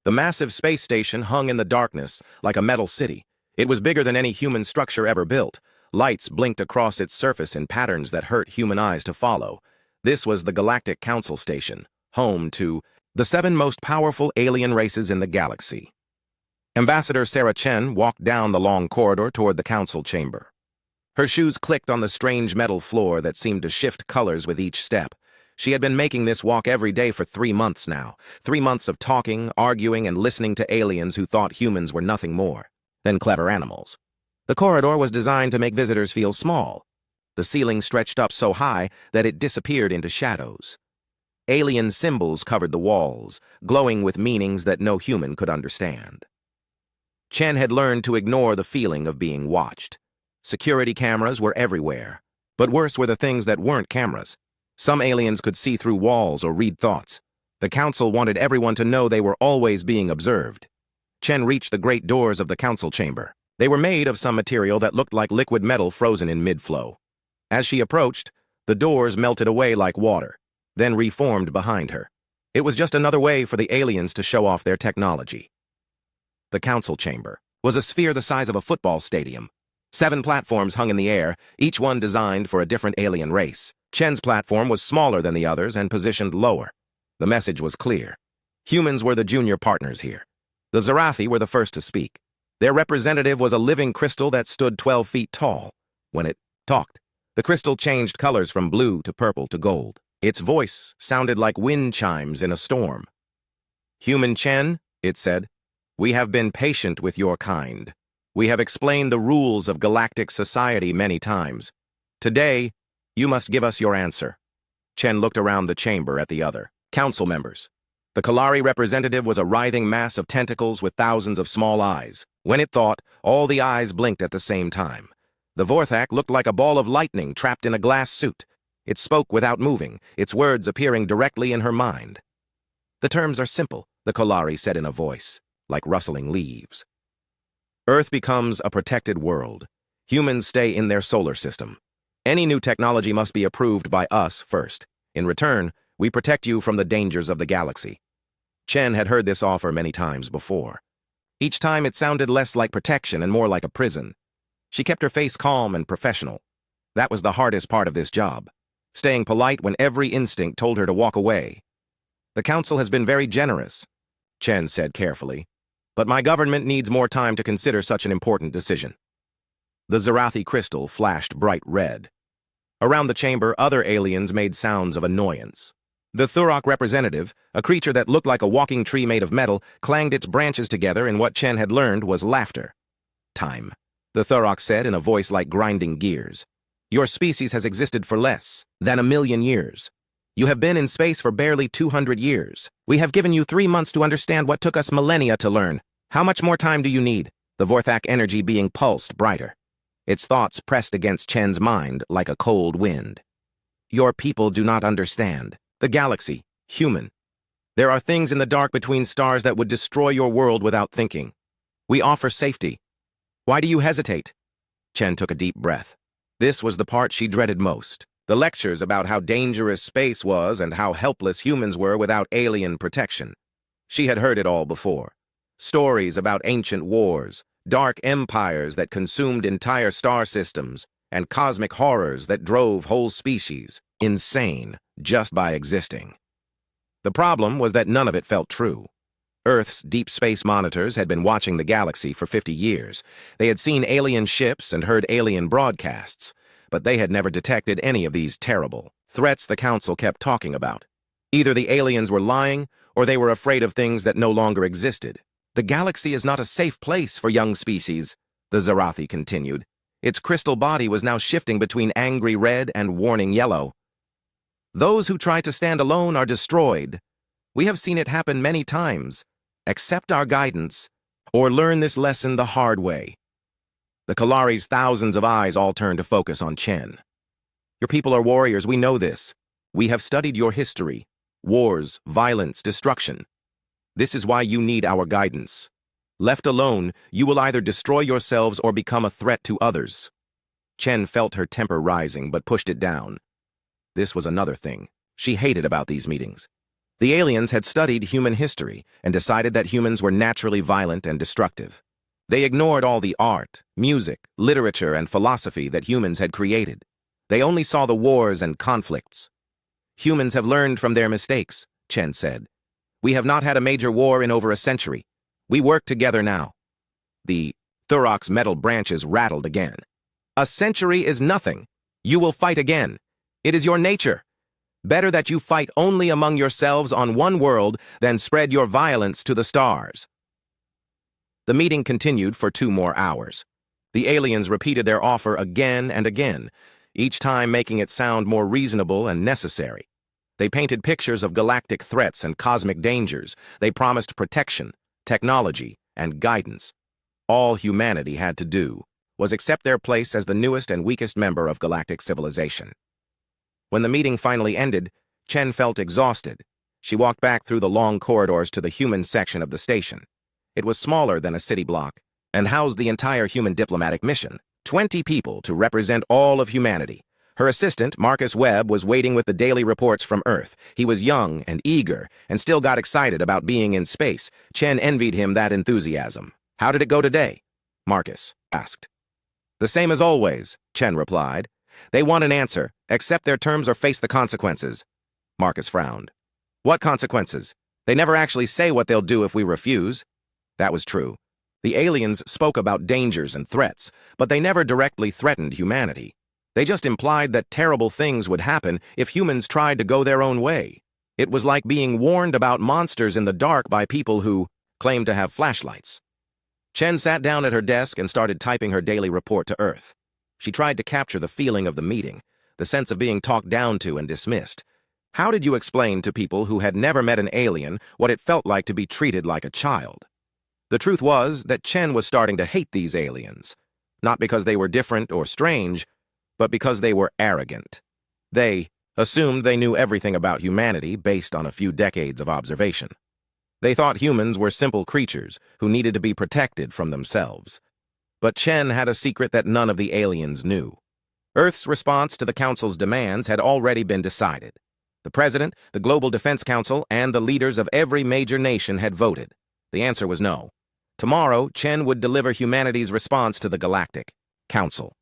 The massive space station hung in the darkness like a metal city. It was bigger than any human structure ever built. Lights blinked across its surface in patterns that hurt human eyes to follow. This was the Galactic Council Station, home to the 7 most powerful alien races in the galaxy. Ambassador Sarah Chen walked down the long corridor toward the council chamber. Her shoes clicked on the strange metal floor that seemed to shift colors with each step. She had been making this walk every day for 3 months now. 3 months of talking, arguing, and listening to aliens who thought humans were nothing more than clever animals. The corridor was designed to make visitors feel small. The ceiling stretched up so high that it disappeared into shadows. Alien symbols covered the walls, glowing with meanings that no human could understand. Chen had learned to ignore the feeling of being watched. Security cameras were everywhere, but worse were the things that weren't cameras. Some aliens could see through walls or read thoughts. The council wanted everyone to know they were always being observed. Chen reached the great doors of the council chamber. They were made of some material that looked like liquid metal frozen in mid-flow. As she approached, the doors melted away like water, then reformed behind her. It was just another way for the aliens to show off their technology. The council chamber was a sphere the size of a football stadium. 7 platforms hung in the air, each one designed for a different alien race. Chen's platform was smaller than the others and positioned lower. The message was clear. Humans were the junior partners here. The Zarathi were the first to speak. Their representative was a living crystal that stood 12 feet tall. When it talked, the crystal changed colors from blue to purple to gold. Its voice sounded like wind chimes in a storm. "Human Chen," it said, "we have been patient with your kind. We have explained the rules of galactic society many times. Today, you must give us your answer." Chen looked around the chamber at the other council members. The Kalari representative was a writhing mass of tentacles with thousands of small eyes. When it thought, all the eyes blinked at the same time. The Vorthak looked like a ball of lightning trapped in a glass suit. It spoke without moving, its words appearing directly in her mind. "The terms are simple," the Kalari said in a voice, like rustling leaves. "Earth becomes a protected world. Humans stay in their solar system. Any new technology must be approved by us first. In return, we protect you from the dangers of the galaxy." Chen had heard this offer many times before. Each time it sounded less like protection and more like a prison. She kept her face calm and professional. That was the hardest part of this job, staying polite when every instinct told her to walk away. "The council has been very generous," Chen said carefully, "but my government needs more time to consider such an important decision." The Zarathi crystal flashed bright red. Around the chamber, other aliens made sounds of annoyance. The Thurok representative, a creature that looked like a walking tree made of metal, clanged its branches together in what Chen had learned was laughter. "Time," the Thurok said in a voice like grinding gears. "Your species has existed for less than 1,000,000 years. You have been in space for barely 200 years. We have given you 3 months to understand what took us millennia to learn. How much more time do you need?" The Vorthak energy being pulsed brighter. Its thoughts pressed against Chen's mind like a cold wind. "Your people do not understand. The galaxy, human. There are things in the dark between stars that would destroy your world without thinking. We offer safety. Why do you hesitate?" Chen took a deep breath. This was the part she dreaded most. The lectures about how dangerous space was and how helpless humans were without alien protection. She had heard it all before. Stories about ancient wars, dark empires that consumed entire star systems, and cosmic horrors that drove whole species insane just by existing. The problem was that none of it felt true. Earth's deep space monitors had been watching the galaxy for 50 years. They had seen alien ships and heard alien broadcasts, but they had never detected any of these terrible threats the council kept talking about. Either the aliens were lying, or they were afraid of things that no longer existed. "The galaxy is not a safe place for young species," the Zarathi continued. Its crystal body was now shifting between angry red and warning yellow. "Those who try to stand alone are destroyed. We have seen it happen many times. Accept our guidance, or learn this lesson the hard way." The Kalari's thousands of eyes all turned to focus on Chen. "Your people are warriors, we know this. We have studied your history. Wars, violence, destruction. This is why you need our guidance. Left alone, you will either destroy yourselves or become a threat to others." Chen felt her temper rising but pushed it down. This was another thing she hated about these meetings. The aliens had studied human history and decided that humans were naturally violent and destructive. They ignored all the art, music, literature, and philosophy that humans had created. They only saw the wars and conflicts. Humans have learned from their mistakes, Chen said. We have not had a major war in over a century. We work together now. The Thurok's metal branches rattled again. A century is nothing. You will fight again. It is your nature. Better that you fight only among yourselves on one world than spread your violence to the stars. The meeting continued for 2 more hours. The aliens repeated their offer again and again, each time making it sound more reasonable and necessary. They painted pictures of galactic threats and cosmic dangers. They promised protection, technology, and guidance. All humanity had to do was accept their place as the newest and weakest member of galactic civilization. When the meeting finally ended, Chen felt exhausted. She walked back through the long corridors to the human section of the station. It was smaller than a city block and housed the entire human diplomatic mission, 20 people to represent all of humanity. Her assistant, Marcus Webb, was waiting with the daily reports from Earth. He was young and eager and still got excited about being in space. Chen envied him that enthusiasm. How did it go today? Marcus asked. The same as always, Chen replied. They want an answer, accept their terms or face the consequences. Marcus frowned. What consequences? They never actually say what they'll do if we refuse. That was true. The aliens spoke about dangers and threats, but they never directly threatened humanity. They just implied that terrible things would happen if humans tried to go their own way. It was like being warned about monsters in the dark by people who claimed to have flashlights. Chen sat down at her desk and started typing her daily report to Earth. She tried to capture the feeling of the meeting, the sense of being talked down to and dismissed. How did you explain to people who had never met an alien what it felt like to be treated like a child? The truth was that Chen was starting to hate these aliens, not because they were different or strange, but because they were arrogant. They assumed they knew everything about humanity based on a few decades of observation. They thought humans were simple creatures who needed to be protected from themselves. But Chen had a secret that none of the aliens knew. Earth's response to the Council's demands had already been decided. The President, the Global Defense Council, and the leaders of every major nation had voted. The answer was no. Tomorrow, Chen would deliver humanity's response to the Galactic Council.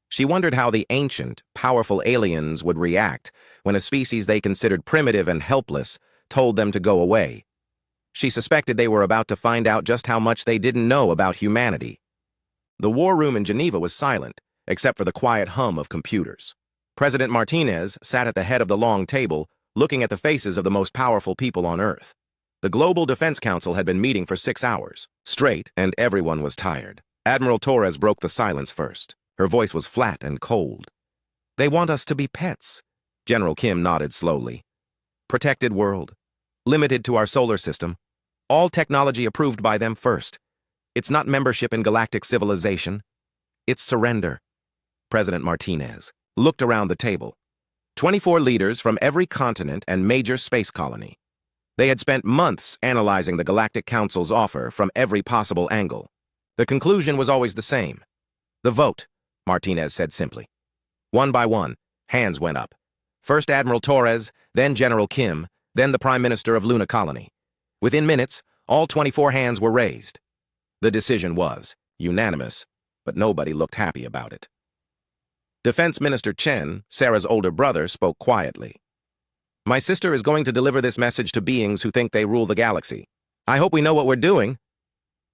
She wondered how the ancient, powerful aliens would react when a species they considered primitive and helpless told them to go away. She suspected they were about to find out just how much they didn't know about humanity. The war room in Geneva was silent, except for the quiet hum of computers. President Martinez sat at the head of the long table, looking at the faces of the most powerful people on Earth. The Global Defense Council had been meeting for 6 hours straight, and everyone was tired. Admiral Torres broke the silence first. Her voice was flat and cold. They want us to be pets. General Kim nodded slowly. Protected world. Limited to our solar system. All technology approved by them first. It's not membership in galactic civilization. It's surrender. President Martinez looked around the table. 24 leaders from every continent and major space colony. They had spent months analyzing the Galactic Council's offer from every possible angle. The conclusion was always the same. The vote, Martinez said simply. One by one, hands went up. First Admiral Torres, then General Kim, then the Prime Minister of Luna Colony. Within minutes, all 24 hands were raised. The decision was unanimous, but nobody looked happy about it. Defense Minister Chen, Sarah's older brother, spoke quietly. My sister is going to deliver this message to beings who think they rule the galaxy. I hope we know what we're doing.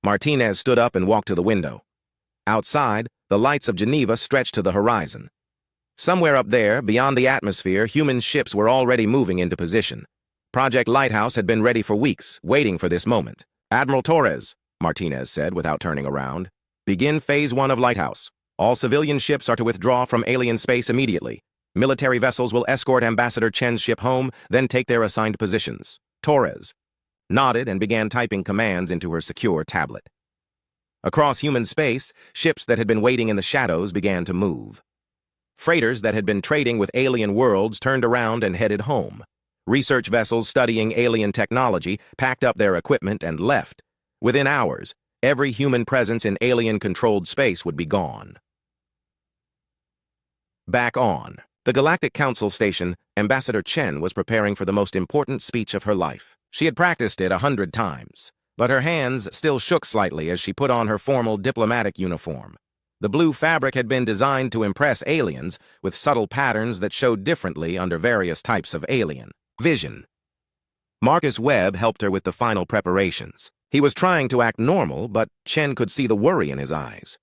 Martinez stood up and walked to the window. Outside, the lights of Geneva stretched to the horizon. Somewhere up there, beyond the atmosphere, human ships were already moving into position. Project Lighthouse had been ready for weeks, waiting for this moment. Admiral Torres, Martinez said without turning around, begin Phase 1 of Lighthouse. All civilian ships are to withdraw from alien space immediately. Military vessels will escort Ambassador Chen's ship home, then take their assigned positions. Torres nodded and began typing commands into her secure tablet. Across human space, ships that had been waiting in the shadows began to move. Freighters that had been trading with alien worlds turned around and headed home. Research vessels studying alien technology packed up their equipment and left. Within hours, every human presence in alien-controlled space would be gone. Back on The Galactic Council station, Ambassador Chen was preparing for the most important speech of her life. She had practiced it 100 times, but her hands still shook slightly as she put on her formal diplomatic uniform. The blue fabric had been designed to impress aliens with subtle patterns that showed differently under various types of alien vision. Marcus Webb helped her with the final preparations. He was trying to act normal, but Chen could see the worry in his eyes.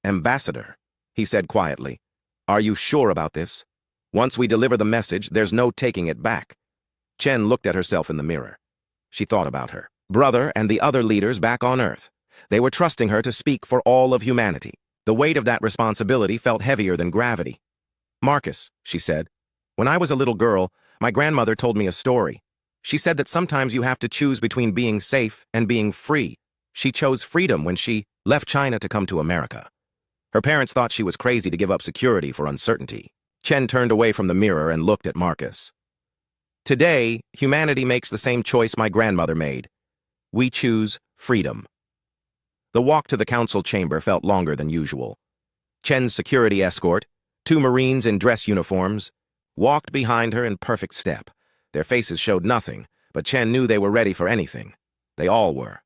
"Ambassador," he said quietly, "are you sure about this? Once we deliver the message, there's no taking it back." Chen looked at herself in the mirror. She thought about her brother and the other leaders back on Earth. They were trusting her to speak for all of humanity. The weight of that responsibility felt heavier than gravity. "Marcus," she said, "when I was a little girl, my grandmother told me a story. She said that sometimes you have to choose between being safe and being free. She chose freedom when she left China to come to America. Her parents thought she was crazy to give up security for uncertainty." Chen turned away from the mirror and looked at Marcus. "Today, humanity makes the same choice my grandmother made. We choose freedom." The walk to the council chamber felt longer than usual. Chen's security escort, 2 Marines in dress uniforms, walked behind her in perfect step. Their faces showed nothing, but Chen knew they were ready for anything. They all were.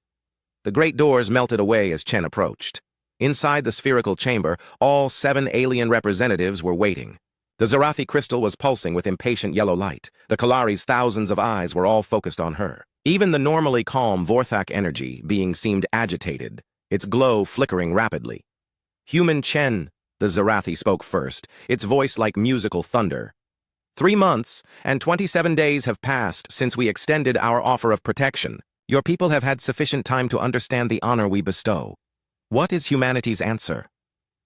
The great doors melted away as Chen approached. Inside the spherical chamber, all 7 alien representatives were waiting. The Zarathi crystal was pulsing with impatient yellow light. The Kalari's thousands of eyes were all focused on her. Even the normally calm Vorthak energy being seemed agitated, its glow flickering rapidly. "Human Chen," the Zarathi spoke first, its voice like musical thunder. "3 months and 27 days have passed since we extended our offer of protection. Your people have had sufficient time to understand the honor we bestow. What is humanity's answer?"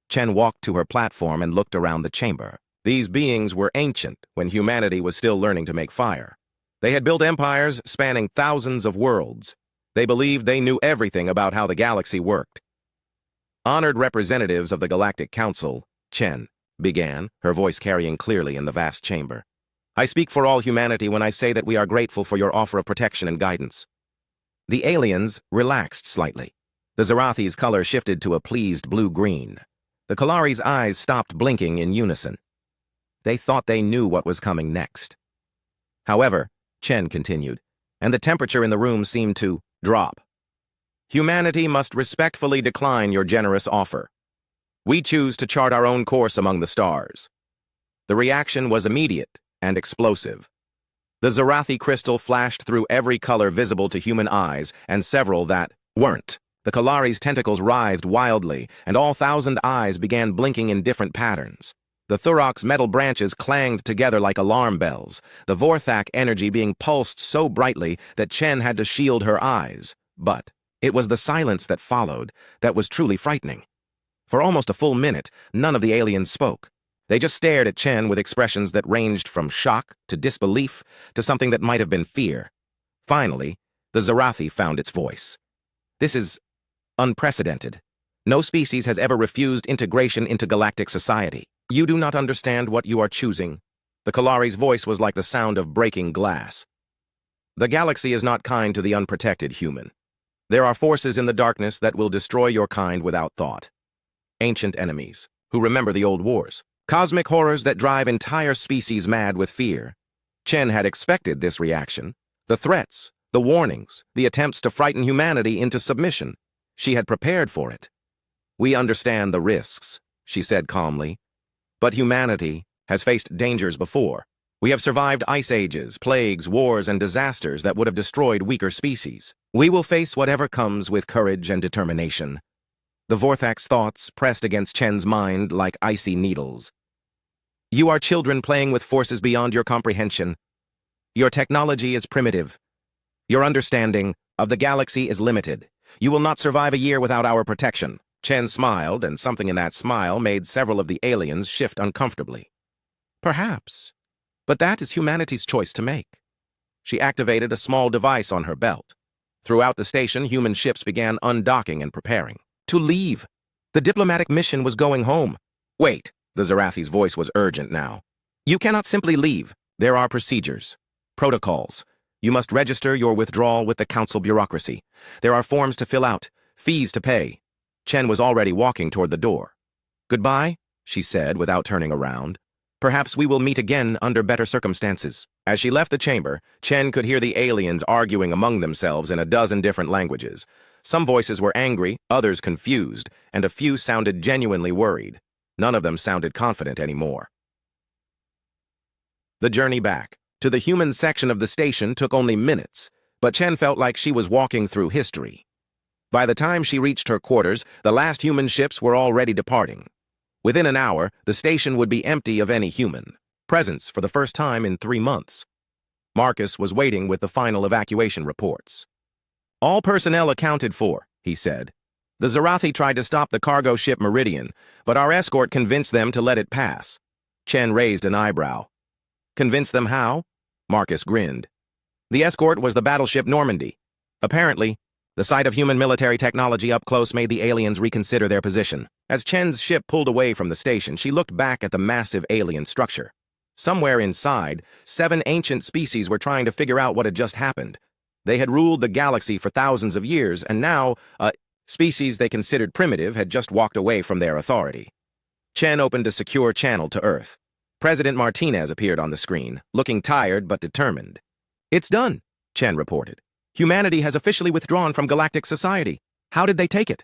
Chen walked to her platform and looked around the chamber. These beings were ancient when humanity was still learning to make fire. They had built empires spanning thousands of worlds. They believed they knew everything about how the galaxy worked. "Honored representatives of the Galactic Council," Chen began, her voice carrying clearly in the vast chamber. "I speak for all humanity when I say that we are grateful for your offer of protection and guidance." The aliens relaxed slightly. The Zarathi's color shifted to a pleased blue-green. The Kalari's eyes stopped blinking in unison. They thought they knew what was coming next. "However," Chen continued, and the temperature in the room seemed to drop, "humanity must respectfully decline your generous offer. We choose to chart our own course among the stars." The reaction was immediate and explosive. The Zarathi crystal flashed through every color visible to human eyes and several that weren't. The Kalari's tentacles writhed wildly, and all 1,000 eyes began blinking in different patterns. The Thurok's metal branches clanged together like alarm bells, the Vorthak energy being pulsed so brightly that Chen had to shield her eyes. But it was the silence that followed that was truly frightening. For almost a full minute, none of the aliens spoke. They just stared at Chen with expressions that ranged from shock to disbelief to something that might have been fear. Finally, the Zarathi found its voice. "This is unprecedented. No species has ever refused integration into galactic society. You do not understand what you are choosing." The Kalari's voice was like the sound of breaking glass. "The galaxy is not kind to the unprotected human. There are forces in the darkness that will destroy your kind without thought. Ancient enemies, who remember the old wars. Cosmic horrors that drive entire species mad with fear." Chen had expected this reaction. The threats, the warnings, the attempts to frighten humanity into submission. She had prepared for it. "We understand the risks," she said calmly. "But humanity has faced dangers before. We have survived ice ages, plagues, wars, and disasters that would have destroyed weaker species. We will face whatever comes with courage and determination." The Vorthak's thoughts pressed against Chen's mind like icy needles. "You are children playing with forces beyond your comprehension. Your technology is primitive. Your understanding of the galaxy is limited. You will not survive a year without our protection." Chen smiled, and something in that smile made several of the aliens shift uncomfortably. "Perhaps, but that is humanity's choice to make." She activated a small device on her belt. Throughout the station, human ships began undocking and preparing to leave. The diplomatic mission was going home. "Wait," the Zarathi's voice was urgent now. "You cannot simply leave. There are procedures, protocols. You must register your withdrawal with the council bureaucracy. There are forms to fill out, fees to pay." Chen was already walking toward the door. "Goodbye," she said without turning around. Perhaps we will meet again under better circumstances. As she left the chamber, Chen could hear the aliens arguing among themselves in a dozen different languages. Some voices were angry, others confused, and a few sounded genuinely worried. None of them sounded confident anymore. The journey back to the human section of the station took only minutes, but Chen felt like she was walking through history. By the time she reached her quarters, the last human ships were already departing. Within an hour, the station would be empty of any human presence for the first time in 3 months. Marcus was waiting with the final evacuation reports. All personnel accounted for, he said. The Zarathi tried to stop the cargo ship Meridian, but our escort convinced them to let it pass. Chen raised an eyebrow. Convince them how? Marcus grinned. The escort was the battleship Normandy. Apparently, the sight of human military technology up close made the aliens reconsider their position. As Chen's ship pulled away from the station, she looked back at the massive alien structure. Somewhere inside, 7 ancient species were trying to figure out what had just happened. They had ruled the galaxy for thousands of years, and now, a species they considered primitive had just walked away from their authority. Chen opened a secure channel to Earth. President Martinez appeared on the screen, looking tired but determined. "It's done," Chen reported. "Humanity has officially withdrawn from galactic society. How did they take it?"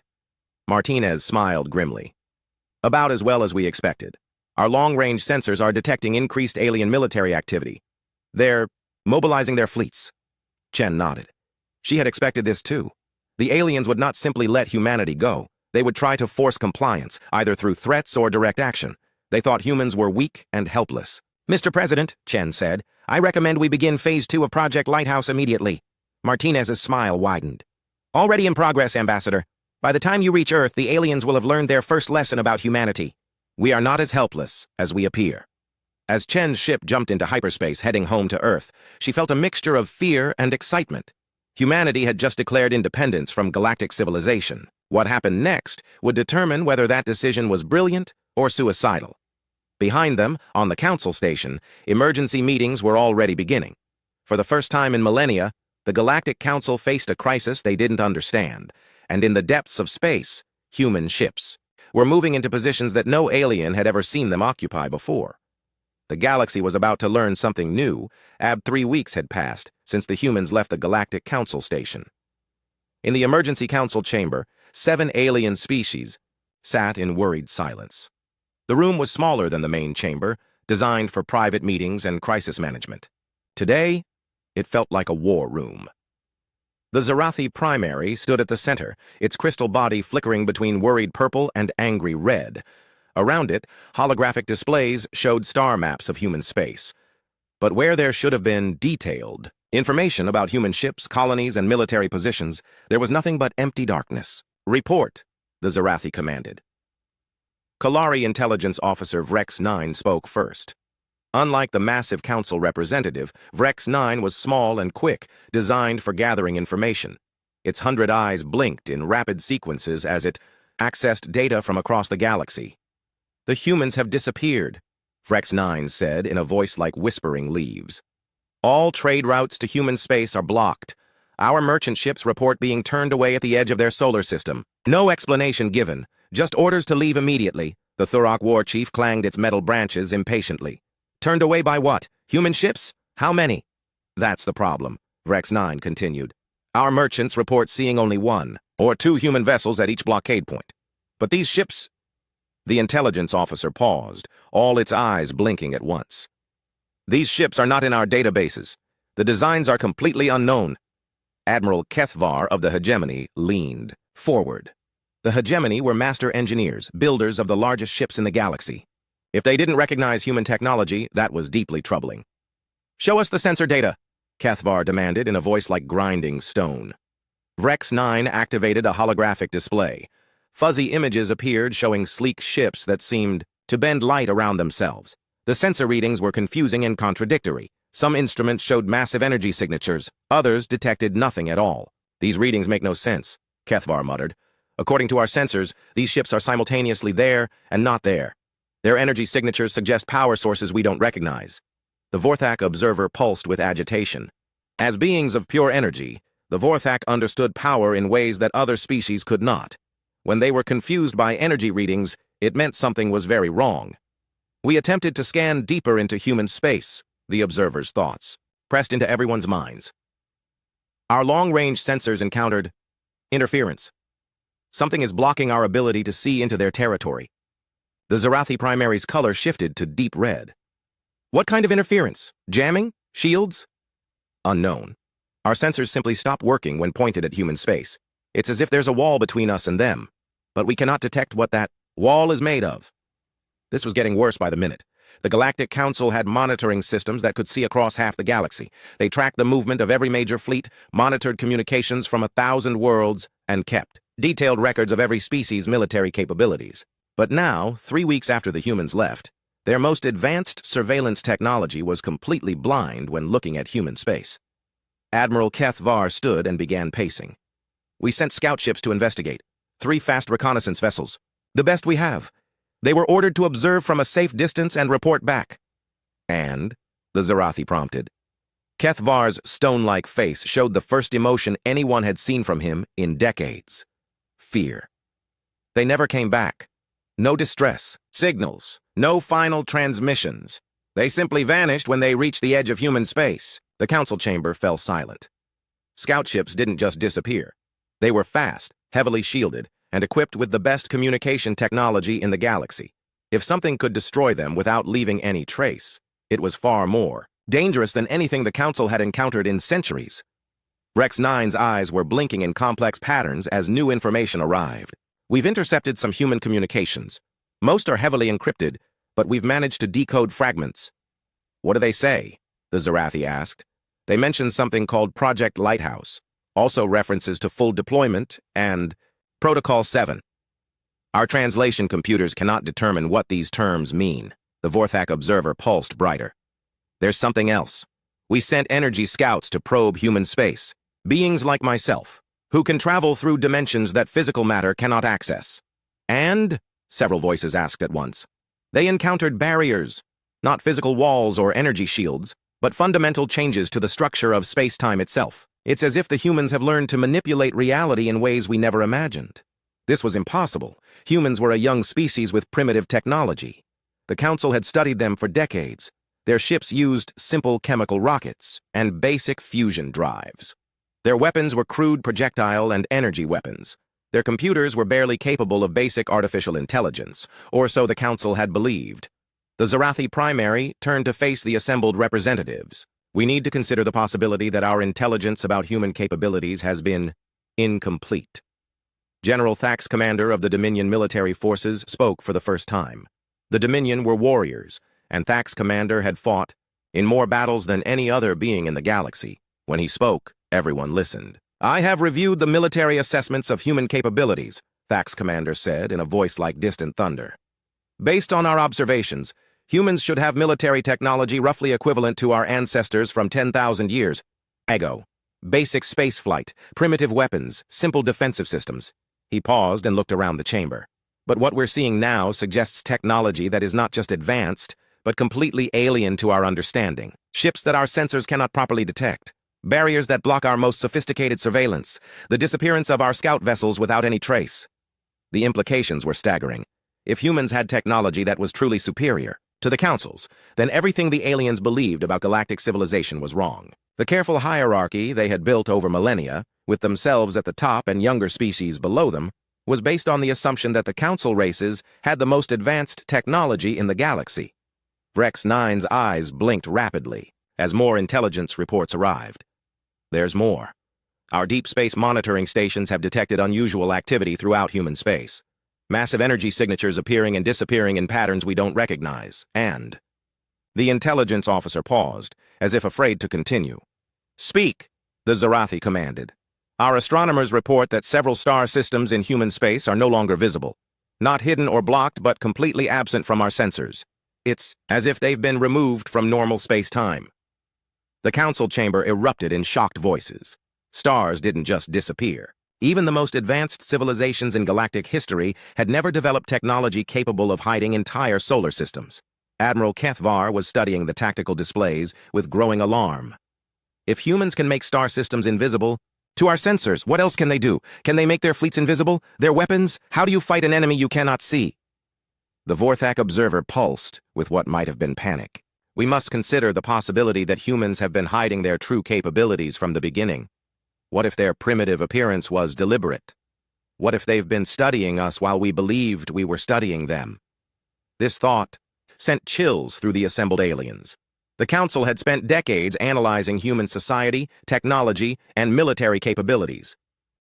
Martinez smiled grimly. "About as well as we expected. Our long-range sensors are detecting increased alien military activity. They're mobilizing their fleets." Chen nodded. She had expected this too. The aliens would not simply let humanity go. They would try to force compliance, either through threats or direct action. They thought humans were weak and helpless. "Mr. President," Chen said, "I recommend we begin Phase 2 of Project Lighthouse immediately." Martinez's smile widened. "Already in progress, Ambassador. By the time you reach Earth, the aliens will have learned their first lesson about humanity. We are not as helpless as we appear." As Chen's ship jumped into hyperspace heading home to Earth, she felt a mixture of fear and excitement. Humanity had just declared independence from galactic civilization. What happened next would determine whether that decision was brilliant or suicidal. Behind them, on the council station, emergency meetings were already beginning. For the first time in millennia, the Galactic Council faced a crisis they didn't understand, and in the depths of space, human ships were moving into positions that no alien had ever seen them occupy before. The galaxy was about to learn something new. 3 weeks had passed since the humans left the Galactic Council station. In the emergency council chamber, 7 alien species sat in worried silence. The room was smaller than the main chamber, designed for private meetings and crisis management. Today, it felt like a war room. The Zarathi primary stood at the center, its crystal body flickering between worried purple and angry red. Around it, holographic displays showed star maps of human space. But where there should have been detailed information about human ships, colonies, and military positions, there was nothing but empty darkness. "Report," the Zarathi commanded. Kalari Intelligence Officer Vrex 9 spoke first. Unlike the massive council representative, Vrex 9 was small and quick, designed for gathering information. Its 100 eyes blinked in rapid sequences as it accessed data from across the galaxy. "The humans have disappeared," Vrex 9 said in a voice like whispering leaves. "All trade routes to human space are blocked. Our merchant ships report being turned away at the edge of their solar system. No explanation given, just orders to leave immediately." The Thurok war chief clanged its metal branches impatiently. "Turned away by what? Human ships? How many?" "That's the problem," Vrex 9 continued. "Our merchants report seeing only 1 or 2 human vessels at each blockade point. But these ships—" The intelligence officer paused, all its eyes blinking at once. "These ships are not in our databases. The designs are completely unknown." Admiral Kethvar of the Hegemony leaned forward. The Hegemony were master engineers, builders of the largest ships in the galaxy. If they didn't recognize human technology, that was deeply troubling. "Show us the sensor data," Kethvar demanded in a voice like grinding stone. Vrex 9 activated a holographic display. Fuzzy images appeared showing sleek ships that seemed to bend light around themselves. The sensor readings were confusing and contradictory. Some instruments showed massive energy signatures. Others detected nothing at all. "These readings make no sense," Kethvar muttered. "According to our sensors, these ships are simultaneously there and not there. Their energy signatures suggest power sources we don't recognize." The Vorthak observer pulsed with agitation. As beings of pure energy, the Vorthak understood power in ways that other species could not. When they were confused by energy readings, it meant something was very wrong. We attempted to scan deeper into human space, the observer's thoughts pressed into everyone's minds. Our long-range sensors encountered interference. Something is blocking our ability to see into their territory. The Zarathi primary's color shifted to deep red. What kind of interference? Jamming? Shields? Unknown. Our sensors simply stop working when pointed at human space. It's as if there's a wall between us and them, but we cannot detect what that wall is made of. This was getting worse by the minute. The Galactic Council had monitoring systems that could see across half the galaxy. They tracked the movement of every major fleet, monitored communications from 1,000 worlds, and kept detailed records of every species' military capabilities. But now, 3 weeks after the humans left, their most advanced surveillance technology was completely blind when looking at human space. Admiral Keth Var stood and began pacing. We sent scout ships to investigate. 3 fast reconnaissance vessels. The best we have. They were ordered to observe from a safe distance and report back. And? The Zarathi prompted. Keth Var's stone-like face showed the first emotion anyone had seen from him in decades. Fear. They never came back. No distress, signals, no final transmissions. They simply vanished when they reached the edge of human space. The council chamber fell silent. Scout ships didn't just disappear. They were fast, heavily shielded, and equipped with the best communication technology in the galaxy. If something could destroy them without leaving any trace, it was far more dangerous than anything the Council had encountered in centuries. Rex 9's eyes were blinking in complex patterns as new information arrived. We've intercepted some human communications. Most are heavily encrypted, but we've managed to decode fragments. What do they say? The Zarathi asked. They mentioned something called Project Lighthouse, also references to full deployment and Protocol 7. Our translation computers cannot determine what these terms mean. The Vorthak observer pulsed brighter. There's something else. We sent energy scouts to probe human space, beings like myself, who can travel through dimensions that physical matter cannot access. And, several voices asked at once, they encountered barriers, not physical walls or energy shields, but fundamental changes to the structure of space-time itself. It's as if the humans have learned to manipulate reality in ways we never imagined. This was impossible. Humans were a young species with primitive technology. The Council had studied them for decades. Their ships used simple chemical rockets and basic fusion drives. Their weapons were crude projectile and energy weapons. Their computers were barely capable of basic artificial intelligence, or so the Council had believed. The Zarathi primary turned to face the assembled representatives. We need to consider the possibility that our intelligence about human capabilities has been incomplete. General Thax, commander of the Dominion military forces, spoke for the first time. The Dominion were warriors, and Thax, commander, had fought in more battles than any other being in the galaxy. When he spoke, everyone listened. I have reviewed the military assessments of human capabilities, Thax, commander, said in a voice like distant thunder. Based on our observations, humans should have military technology roughly equivalent to our ancestors from 10,000 years ago. Basic spaceflight, primitive weapons, simple defensive systems. He paused and looked around the chamber. But what we're seeing now suggests technology that is not just advanced, but completely alien to our understanding. Ships that our sensors cannot properly detect. Barriers that block our most sophisticated surveillance. The disappearance of our scout vessels without any trace. The implications were staggering. If humans had technology that was truly superior to the Council's, then everything the aliens believed about galactic civilization was wrong. The careful hierarchy they had built over millennia, with themselves at the top and younger species below them, was based on the assumption that the Council races had the most advanced technology in the galaxy. Rex 9's eyes blinked rapidly as more intelligence reports arrived. There's more. Our deep space monitoring stations have detected unusual activity throughout human space. Massive energy signatures appearing and disappearing in patterns we don't recognize, and... The intelligence officer paused, as if afraid to continue. Speak, the Zarathi commanded. Our astronomers report that several star systems in human space are no longer visible. Not hidden or blocked, but completely absent from our sensors. It's as if they've been removed from normal space-time. The council chamber erupted in shocked voices. Stars didn't just disappear. Even the most advanced civilizations in galactic history had never developed technology capable of hiding entire solar systems. Admiral Keth Var was studying the tactical displays with growing alarm. If humans can make star systems invisible, to our sensors, what else can they do? Can they make their fleets invisible? Their weapons? How do you fight an enemy you cannot see? The Vorthak observer pulsed with what might have been panic. We must consider the possibility that humans have been hiding their true capabilities from the beginning. What if their primitive appearance was deliberate? What if they've been studying us while we believed we were studying them? This thought sent chills through the assembled aliens. The Council had spent decades analyzing human society, technology, and military capabilities.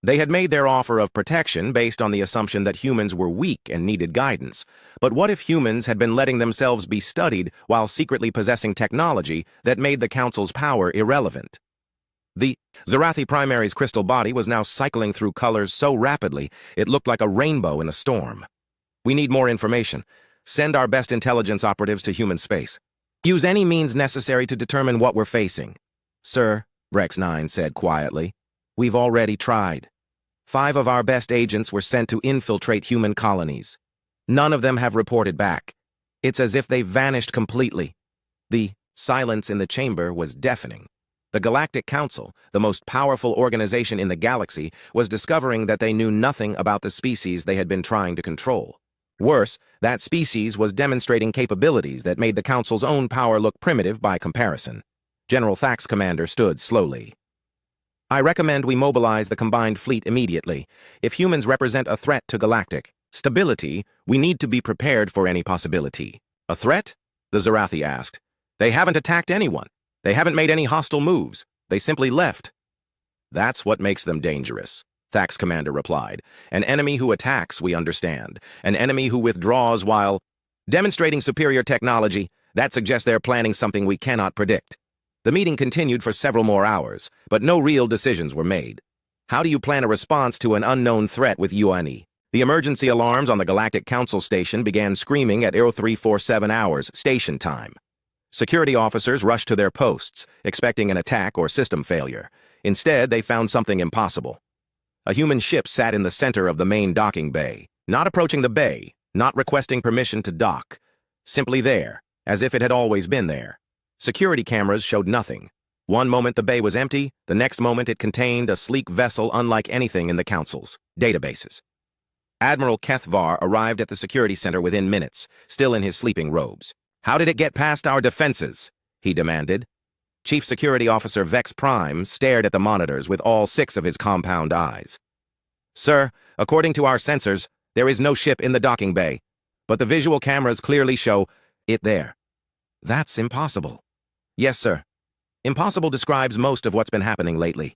They had made their offer of protection based on the assumption that humans were weak and needed guidance. But what if humans had been letting themselves be studied while secretly possessing technology that made the Council's power irrelevant? The Zarathi Primary's crystal body was now cycling through colors so rapidly it looked like a rainbow in a storm. We need more information. Send our best intelligence operatives to human space. Use any means necessary to determine what we're facing. Sir, Rex 9 said quietly, we've already tried. 5 of our best agents were sent to infiltrate human colonies. None of them have reported back. It's as if they vanished completely. The silence in the chamber was deafening. The Galactic Council, the most powerful organization in the galaxy, was discovering that they knew nothing about the species they had been trying to control. Worse, that species was demonstrating capabilities that made the Council's own power look primitive by comparison. General Thack's commander stood slowly. I recommend we mobilize the combined fleet immediately. If humans represent a threat to galactic stability, we need to be prepared for any possibility. A threat? The Zarathi asked. They haven't attacked anyone. They haven't made any hostile moves. They simply left. That's what makes them dangerous, Thack's commander replied. An enemy who attacks, we understand. An enemy who withdraws while demonstrating superior technology, that suggests they're planning something we cannot predict. The meeting continued for several more hours, but no real decisions were made. How do you plan a response to an unknown threat with UNE? The emergency alarms on the Galactic Council station began screaming at 0347 hours, station time. Security officers rushed to their posts, expecting an attack or system failure. Instead, they found something impossible. A human ship sat in the center of the main docking bay, not approaching the bay, not requesting permission to dock. Simply there, as if it had always been there. Security cameras showed nothing. One moment the bay was empty, the next moment it contained a sleek vessel unlike anything in the Council's databases. Admiral Kethvar arrived at the security center within minutes, still in his sleeping robes. How did it get past our defenses? He demanded. Chief Security Officer Vex Prime stared at the monitors with all 6 of his compound eyes. Sir, according to our sensors, there is no ship in the docking bay, but the visual cameras clearly show it there. That's impossible. Yes, sir. Impossible describes most of what's been happening lately.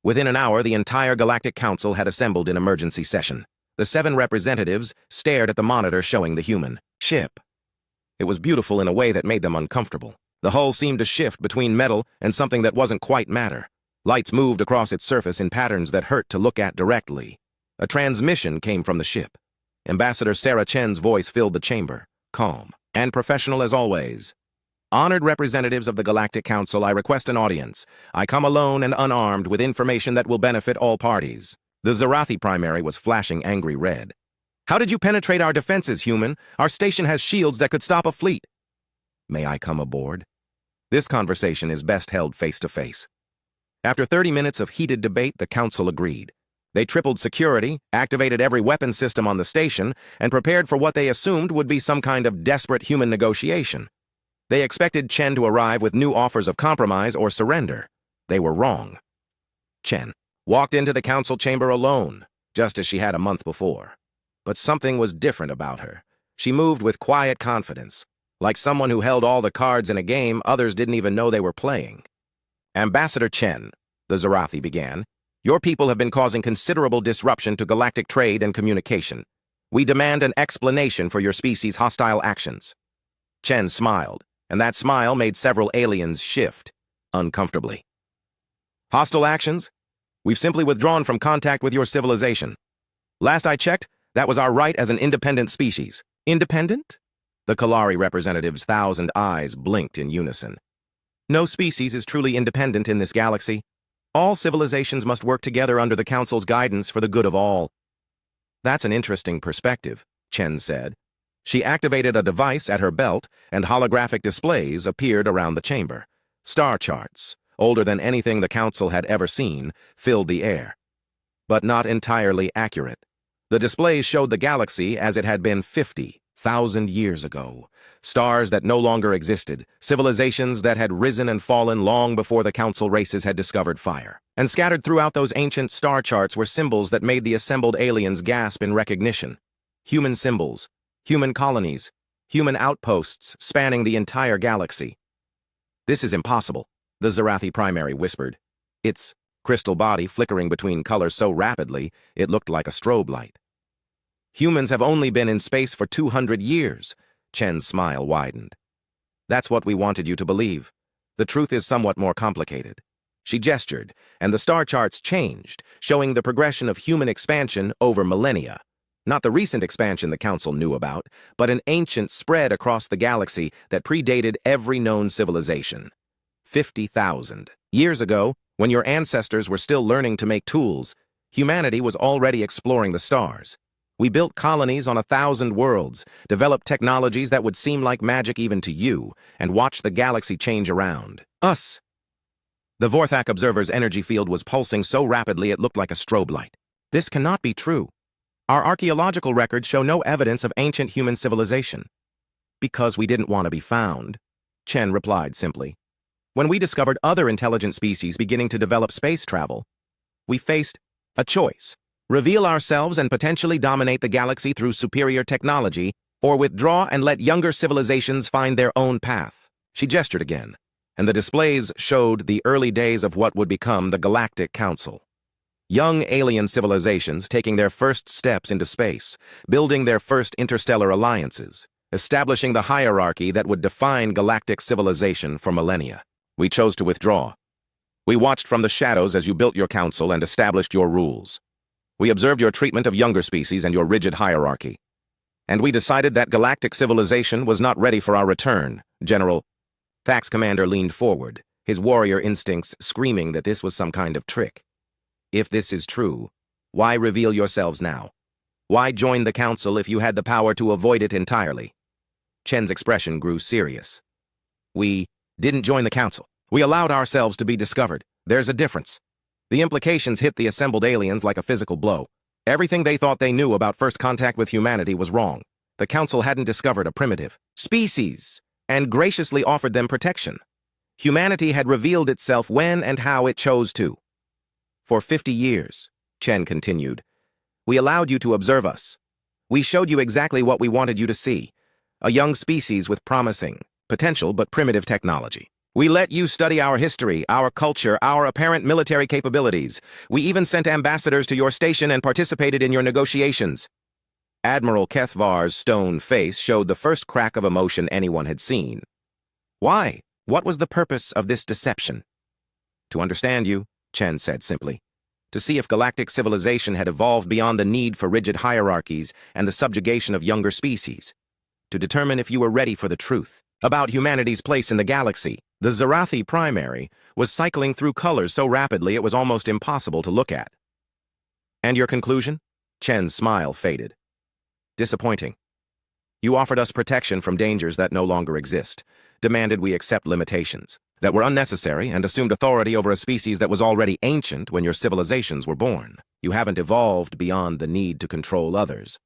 Within an hour, the entire Galactic Council had assembled in emergency session. The 7 representatives stared at the monitor showing the human ship. It was beautiful in a way that made them uncomfortable. The hull seemed to shift between metal and something that wasn't quite matter. Lights moved across its surface in patterns that hurt to look at directly. A transmission came from the ship. Ambassador Sarah Chen's voice filled the chamber, calm and professional as always. Honored representatives of the Galactic Council, I request an audience. I come alone and unarmed with information that will benefit all parties. The Zarathi Primary was flashing angry red. How did you penetrate our defenses, human? Our station has shields that could stop a fleet. May I come aboard? This conversation is best held face to face. After 30 minutes of heated debate, the Council agreed. They tripled security, activated every weapon system on the station, and prepared for what they assumed would be some kind of desperate human negotiation. They expected Chen to arrive with new offers of compromise or surrender. They were wrong. Chen walked into the Council chamber alone, just as she had a month before. But something was different about her. She moved with quiet confidence, like someone who held all the cards in a game others didn't even know they were playing. Ambassador Chen, the Zarathi began, your people have been causing considerable disruption to galactic trade and communication. We demand an explanation for your species' hostile actions. Chen smiled, and that smile made several aliens shift, uncomfortably. Hostile actions? We've simply withdrawn from contact with your civilization. Last I checked, that was our right as an independent species. Independent? The Kalari representative's 1,000 eyes blinked in unison. No species is truly independent in this galaxy. All civilizations must work together under the Council's guidance for the good of all. That's an interesting perspective, Chen said. She activated a device at her belt, and holographic displays appeared around the chamber. Star charts, older than anything the Council had ever seen, filled the air. But not entirely accurate. The displays showed the galaxy as it had been 50, 1,000 years ago. Stars that no longer existed, civilizations that had risen and fallen long before the council races had discovered fire. And scattered throughout those ancient star charts were symbols that made the assembled aliens gasp in recognition. Human symbols, human colonies, human outposts spanning the entire galaxy. "This is impossible," the Zarathi primary whispered, its crystal body flickering between colors so rapidly it looked like a strobe light. "Humans have only been in space for 200 years. Chen's smile widened. "That's what we wanted you to believe. The truth is somewhat more complicated." She gestured, and the star charts changed, showing the progression of human expansion over millennia. Not the recent expansion the Council knew about, but an ancient spread across the galaxy that predated every known civilization. 50,000 years ago, when your ancestors were still learning to make tools, humanity was already exploring the stars. We built colonies on 1,000 worlds, developed technologies that would seem like magic even to you, and watched the galaxy change around us. The Vorthak observer's energy field was pulsing so rapidly it looked like a strobe light. "This cannot be true. Our archaeological records show no evidence of ancient human civilization." "Because we didn't want to be found," Chen replied simply. "When we discovered other intelligent species beginning to develop space travel, we faced a choice. Reveal ourselves and potentially dominate the galaxy through superior technology, or withdraw and let younger civilizations find their own path." She gestured again, and the displays showed the early days of what would become the Galactic Council. Young alien civilizations taking their first steps into space, building their first interstellar alliances, establishing the hierarchy that would define galactic civilization for millennia. "We chose to withdraw. We watched from the shadows as you built your council and established your rules. We observed your treatment of younger species and your rigid hierarchy. And we decided that galactic civilization was not ready for our return." General Thack's commander leaned forward, his warrior instincts screaming that this was some kind of trick. "If this is true, why reveal yourselves now? Why join the council if you had the power to avoid it entirely?" Chen's expression grew serious. "We didn't join the council. We allowed ourselves to be discovered. There's a difference." The implications hit the assembled aliens like a physical blow. Everything they thought they knew about first contact with humanity was wrong. The council hadn't discovered a primitive species and graciously offered them protection. Humanity had revealed itself when and how it chose to. "For 50 years, Chen continued, we allowed you to observe us. We showed you exactly what we wanted you to see, a young species with promising potential but primitive technology. We let you study our history, our culture, our apparent military capabilities. We even sent ambassadors to your station and participated in your negotiations." Admiral Kethvar's stone face showed the first crack of emotion anyone had seen. "Why? What was the purpose of this deception?" "To understand you," Chen said simply. "To see if galactic civilization had evolved beyond the need for rigid hierarchies and the subjugation of younger species. To determine if you were ready for the truth about humanity's place in the galaxy." The Zarathi primary was cycling through colors so rapidly it was almost impossible to look at. "And your conclusion?" Chen's smile faded. "Disappointing. You offered us protection from dangers that no longer exist, demanded we accept limitations that were unnecessary, and assumed authority over a species that was already ancient when your civilizations were born. You haven't evolved beyond the need to control others."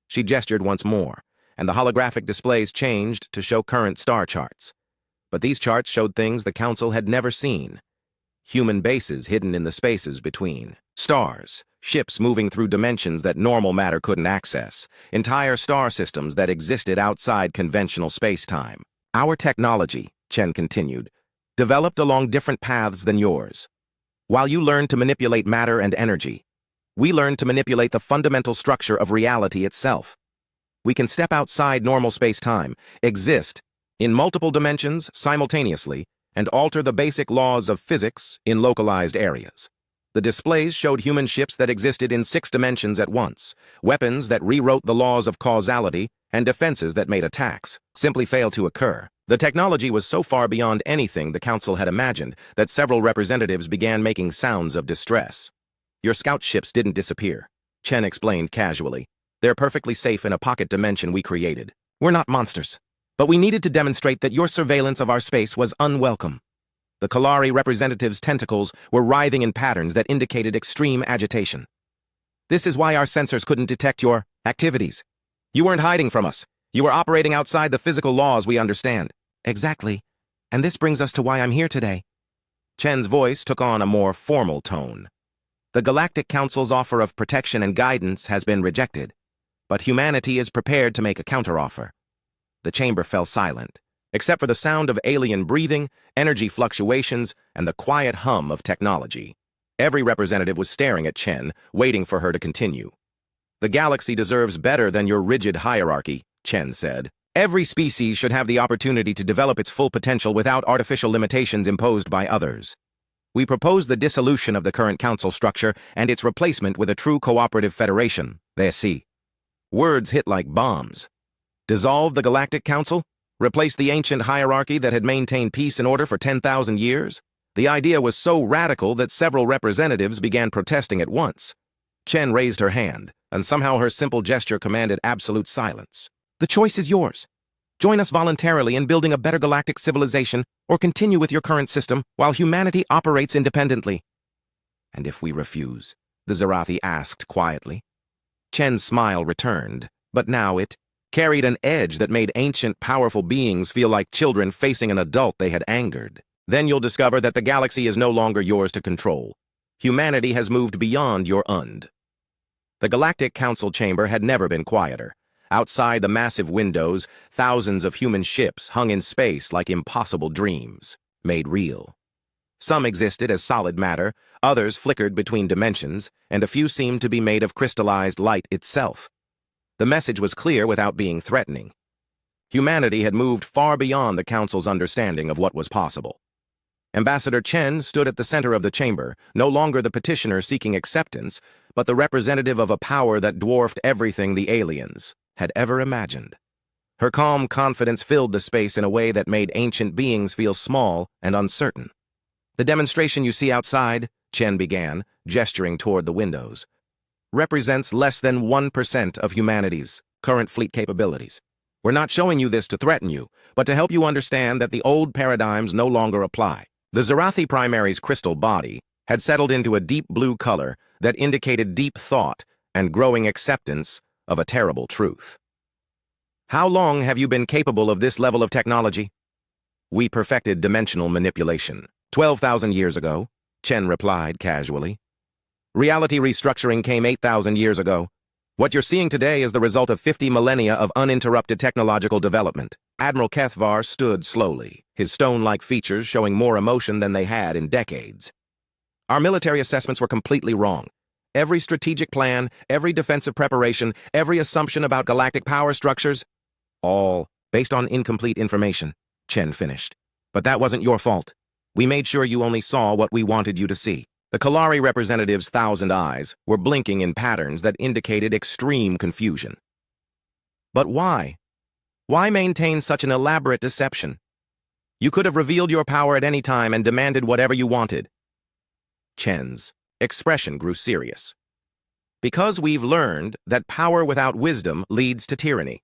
She gestured once more, and the holographic displays changed to show current star charts. But these charts showed things the Council had never seen. Human bases hidden in the spaces between stars, ships moving through dimensions that normal matter couldn't access, entire star systems that existed outside conventional space-time. "Our technology," Chen continued, "developed along different paths than yours. While you learned to manipulate matter and energy, we learned to manipulate the fundamental structure of reality itself. We can step outside normal space-time, exist in multiple dimensions simultaneously, and alter the basic laws of physics in localized areas." The displays showed human ships that existed in 6 dimensions at once, weapons that rewrote the laws of causality, and defenses that made attacks simply fail to occur. The technology was so far beyond anything the Council had imagined that several representatives began making sounds of distress. "Your scout ships didn't disappear," Chen explained casually. "They're perfectly safe in a pocket dimension we created. We're not monsters. But we needed to demonstrate that your surveillance of our space was unwelcome." The Kalari representative's tentacles were writhing in patterns that indicated extreme agitation. "This is why our sensors couldn't detect your activities. You weren't hiding from us. You are operating outside the physical laws we understand. Exactly. And this brings us to why I'm here today. Chen's voice took on a more formal tone. The Galactic Council's offer of protection and guidance has been rejected, but humanity is prepared to make a counteroffer. The chamber fell silent, except for the sound of alien breathing, energy fluctuations, and the quiet hum of technology. Every representative was staring at Chen, waiting for her to continue. The galaxy deserves better than your rigid hierarchy, Chen said. Every species should have the opportunity to develop its full potential without artificial limitations imposed by others. We propose the dissolution of the current council structure and its replacement with a true cooperative federation, the SC. Words hit like bombs. Dissolve the Galactic Council? Replace the ancient hierarchy that had maintained peace and order for 10,000 years? The idea was so radical that several representatives began protesting at once. Chen raised her hand, and somehow her simple gesture commanded absolute silence. The choice is yours. Join us voluntarily in building a better galactic civilization, or continue with your current system while humanity operates independently. And if we refuse? The Zarathi asked quietly. Chen's smile returned, but now it carried an edge that made ancient, powerful beings feel like children facing an adult they had angered. Then you'll discover that the galaxy is no longer yours to control. Humanity has moved beyond your Und. The Galactic Council chamber had never been quieter. Outside the massive windows, thousands of human ships hung in space like impossible dreams, made real. Some existed as solid matter, others flickered between dimensions, and a few seemed to be made of crystallized light itself. The message was clear without being threatening. Humanity had moved far beyond the Council's understanding of what was possible. Ambassador Chen stood at the center of the chamber, no longer the petitioner seeking acceptance, but the representative of a power that dwarfed everything the aliens had ever imagined. Her calm confidence filled the space in a way that made ancient beings feel small and uncertain. The demonstration you see outside, Chen began, gesturing toward the windows, represents less than 1% of humanity's current fleet capabilities. We're not showing you this to threaten you, but to help you understand that the old paradigms no longer apply. The Zarathi primary's crystal body had settled into a deep blue color that indicated deep thought and growing acceptance of a terrible truth. How long have you been capable of this level of technology? We perfected dimensional manipulation. 12,000 years ago, Chen replied casually. Reality restructuring came 8,000 years ago. What you're seeing today is the result of 50 millennia of uninterrupted technological development. Admiral Kethvar stood slowly, his stone-like features showing more emotion than they had in decades. Our military assessments were completely wrong. Every strategic plan, every defensive preparation, every assumption about galactic power structures, all based on incomplete information, Chen finished. But that wasn't your fault. We made sure you only saw what we wanted you to see. The Kalari representative's 1,000 eyes were blinking in patterns that indicated extreme confusion. But why? Why maintain such an elaborate deception? You could have revealed your power at any time and demanded whatever you wanted. Chen's expression grew serious. Because we've learned that power without wisdom leads to tyranny.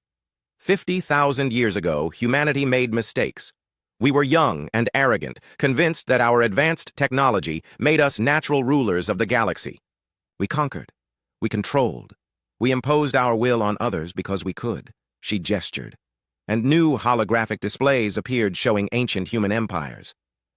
50,000 years ago, humanity made mistakes. We were young and arrogant, convinced that our advanced technology made us natural rulers of the galaxy. We conquered. We controlled. We imposed our will on others because we could. She gestured. And new holographic displays appeared showing ancient human empires.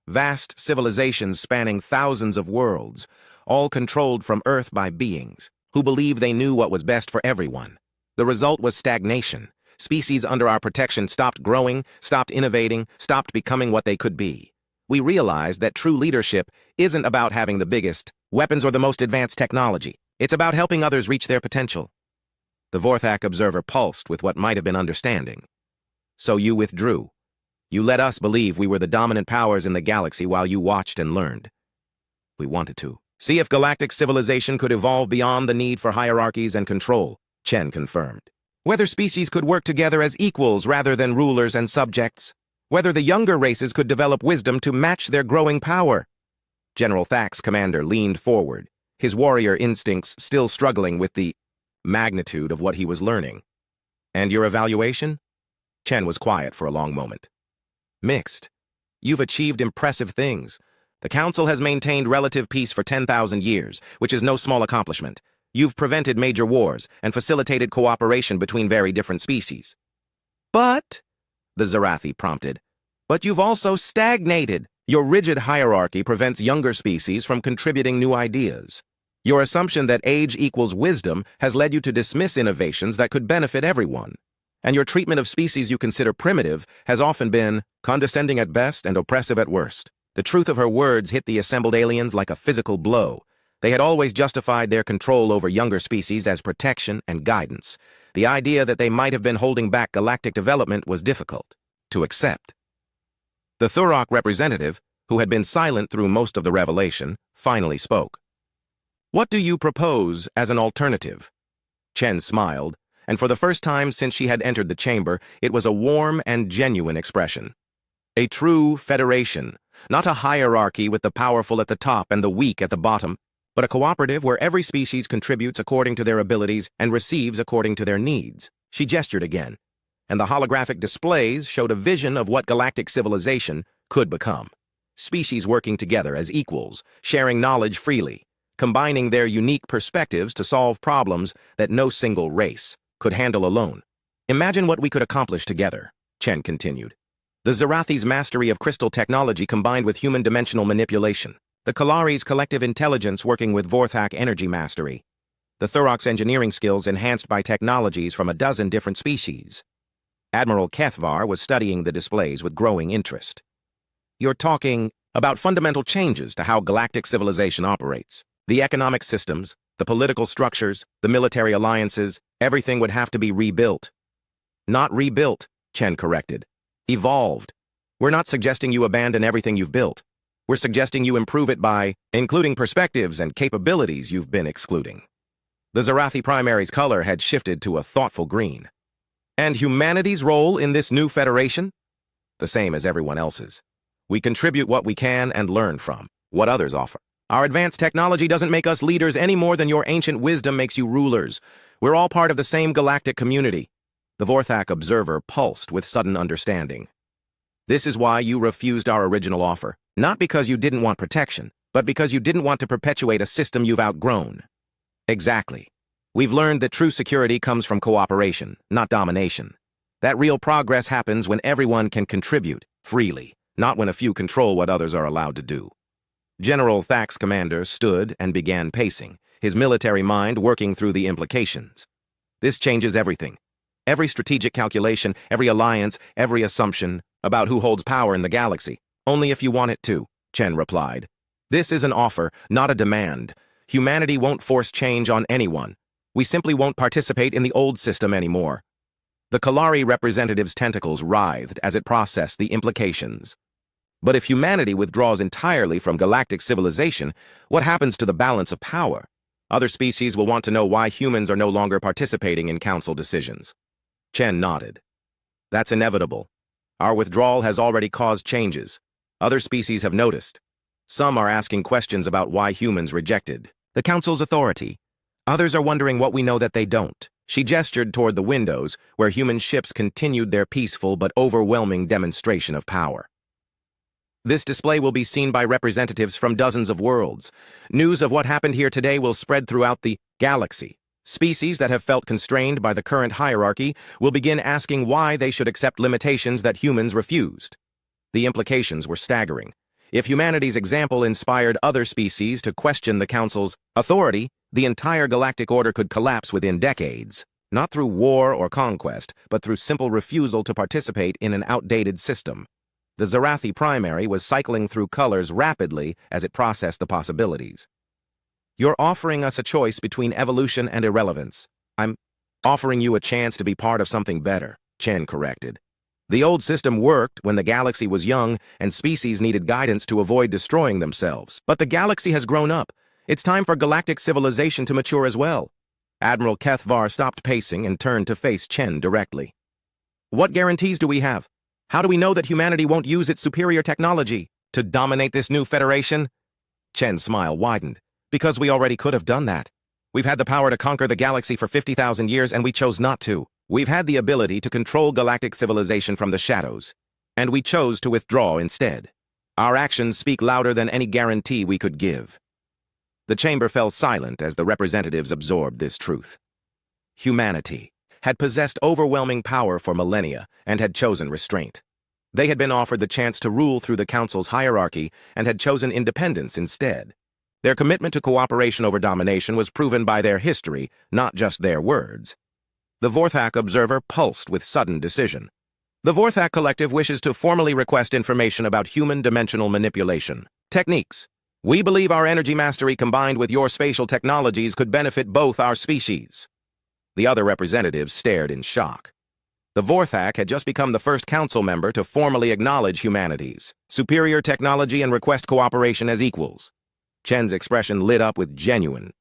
Vast civilizations spanning thousands of worlds, all controlled from Earth by beings who believed they knew what was best for everyone. The result was stagnation. Species under our protection stopped growing, stopped innovating, stopped becoming what they could be. We realized that true leadership isn't about having the biggest weapons or the most advanced technology. It's about helping others reach their potential. The Vorthak observer pulsed with what might have been understanding. So you withdrew. You let us believe we were the dominant powers in the galaxy while you watched and learned. We wanted to see if galactic civilization could evolve beyond the need for hierarchies and control, Chen confirmed. Whether species could work together as equals rather than rulers and subjects. Whether the younger races could develop wisdom to match their growing power. General Thak's commander leaned forward, his warrior instincts still struggling with the magnitude of what he was learning. And your evaluation? Chen was quiet for a long moment. Mixed. You've achieved impressive things. The Council has maintained relative peace for 10,000 years, which is no small accomplishment. You've prevented major wars and facilitated cooperation between very different species. But, the Zarathi prompted, but you've also stagnated. Your rigid hierarchy prevents younger species from contributing new ideas. Your assumption that age equals wisdom has led you to dismiss innovations that could benefit everyone. And your treatment of species you consider primitive has often been condescending at best and oppressive at worst. The truth of her words hit the assembled aliens like a physical blow. They had always justified their control over younger species as protection and guidance. The idea that they might have been holding back galactic development was difficult to accept. The Thurok representative, who had been silent through most of the revelation, finally spoke. What do you propose as an alternative? Chen smiled, and for the first time since she had entered the chamber, it was a warm and genuine expression. A true federation, not a hierarchy with the powerful at the top and the weak at the bottom, but a cooperative where every species contributes according to their abilities and receives according to their needs. She gestured again, and the holographic displays showed a vision of what galactic civilization could become. Species working together as equals, sharing knowledge freely, combining their unique perspectives to solve problems that no single race could handle alone. Imagine what we could accomplish together, Chen continued. The Zarathi's mastery of crystal technology combined with human dimensional manipulation. The Kalari's collective intelligence working with Vorthak energy mastery. The Thurok's engineering skills enhanced by technologies from a dozen different species. Admiral Kethvar was studying the displays with growing interest. You're talking about fundamental changes to how galactic civilization operates. The economic systems, the political structures, the military alliances, everything would have to be rebuilt. Not rebuilt, Chen corrected. Evolved. We're not suggesting you abandon everything you've built. We're suggesting you improve it by including perspectives and capabilities you've been excluding. The Zarathi primary's color had shifted to a thoughtful green. And humanity's role in this new federation? The same as everyone else's. We contribute what we can and learn from what others offer. Our advanced technology doesn't make us leaders any more than your ancient wisdom makes you rulers. We're all part of the same galactic community. The Vorthak observer pulsed with sudden understanding. This is why you refused our original offer. Not because you didn't want protection, but because you didn't want to perpetuate a system you've outgrown. Exactly. We've learned that true security comes from cooperation, not domination. That real progress happens when everyone can contribute freely, not when a few control what others are allowed to do. General Thak's commander stood and began pacing, his military mind working through the implications. This changes everything. Every strategic calculation, every alliance, every assumption about who holds power in the galaxy. Only if you want it to, Chen replied. This is an offer, not a demand. Humanity won't force change on anyone. We simply won't participate in the old system anymore. The Kalari representative's tentacles writhed as it processed the implications. But if humanity withdraws entirely from galactic civilization, what happens to the balance of power? Other species will want to know why humans are no longer participating in council decisions. Chen nodded. That's inevitable. Our withdrawal has already caused changes. Other species have noticed. Some are asking questions about why humans rejected the council's authority. Others are wondering what we know that they don't. She gestured toward the windows, where human ships continued their peaceful but overwhelming demonstration of power. This display will be seen by representatives from dozens of worlds. News of what happened here today will spread throughout the galaxy. Species that have felt constrained by the current hierarchy will begin asking why they should accept limitations that humans refused. The implications were staggering. If humanity's example inspired other species to question the Council's authority, the entire galactic order could collapse within decades, not through war or conquest, but through simple refusal to participate in an outdated system. The Zarathi primary was cycling through colors rapidly as it processed the possibilities. You're offering us a choice between evolution and irrelevance. I'm offering you a chance to be part of something better, Chen corrected. The old system worked when the galaxy was young and species needed guidance to avoid destroying themselves. But the galaxy has grown up. It's time for galactic civilization to mature as well. Admiral Kethvar stopped pacing and turned to face Chen directly. What guarantees do we have? How do we know that humanity won't use its superior technology to dominate this new federation? Chen's smile widened. Because we already could have done that. We've had the power to conquer the galaxy for 50,000 years and we chose not to. We've had the ability to control galactic civilization from the shadows, and we chose to withdraw instead. Our actions speak louder than any guarantee we could give. The chamber fell silent as the representatives absorbed this truth. Humanity had possessed overwhelming power for millennia and had chosen restraint. They had been offered the chance to rule through the Council's hierarchy and had chosen independence instead. Their commitment to cooperation over domination was proven by their history, not just their words. The Vorthak observer pulsed with sudden decision. The Vorthak Collective wishes to formally request information about human dimensional manipulation techniques. We believe our energy mastery combined with your spatial technologies could benefit both our species. The other representatives stared in shock. The Vorthak had just become the first council member to formally acknowledge humanity's superior technology and request cooperation as equals. Chen's expression lit up with genuine,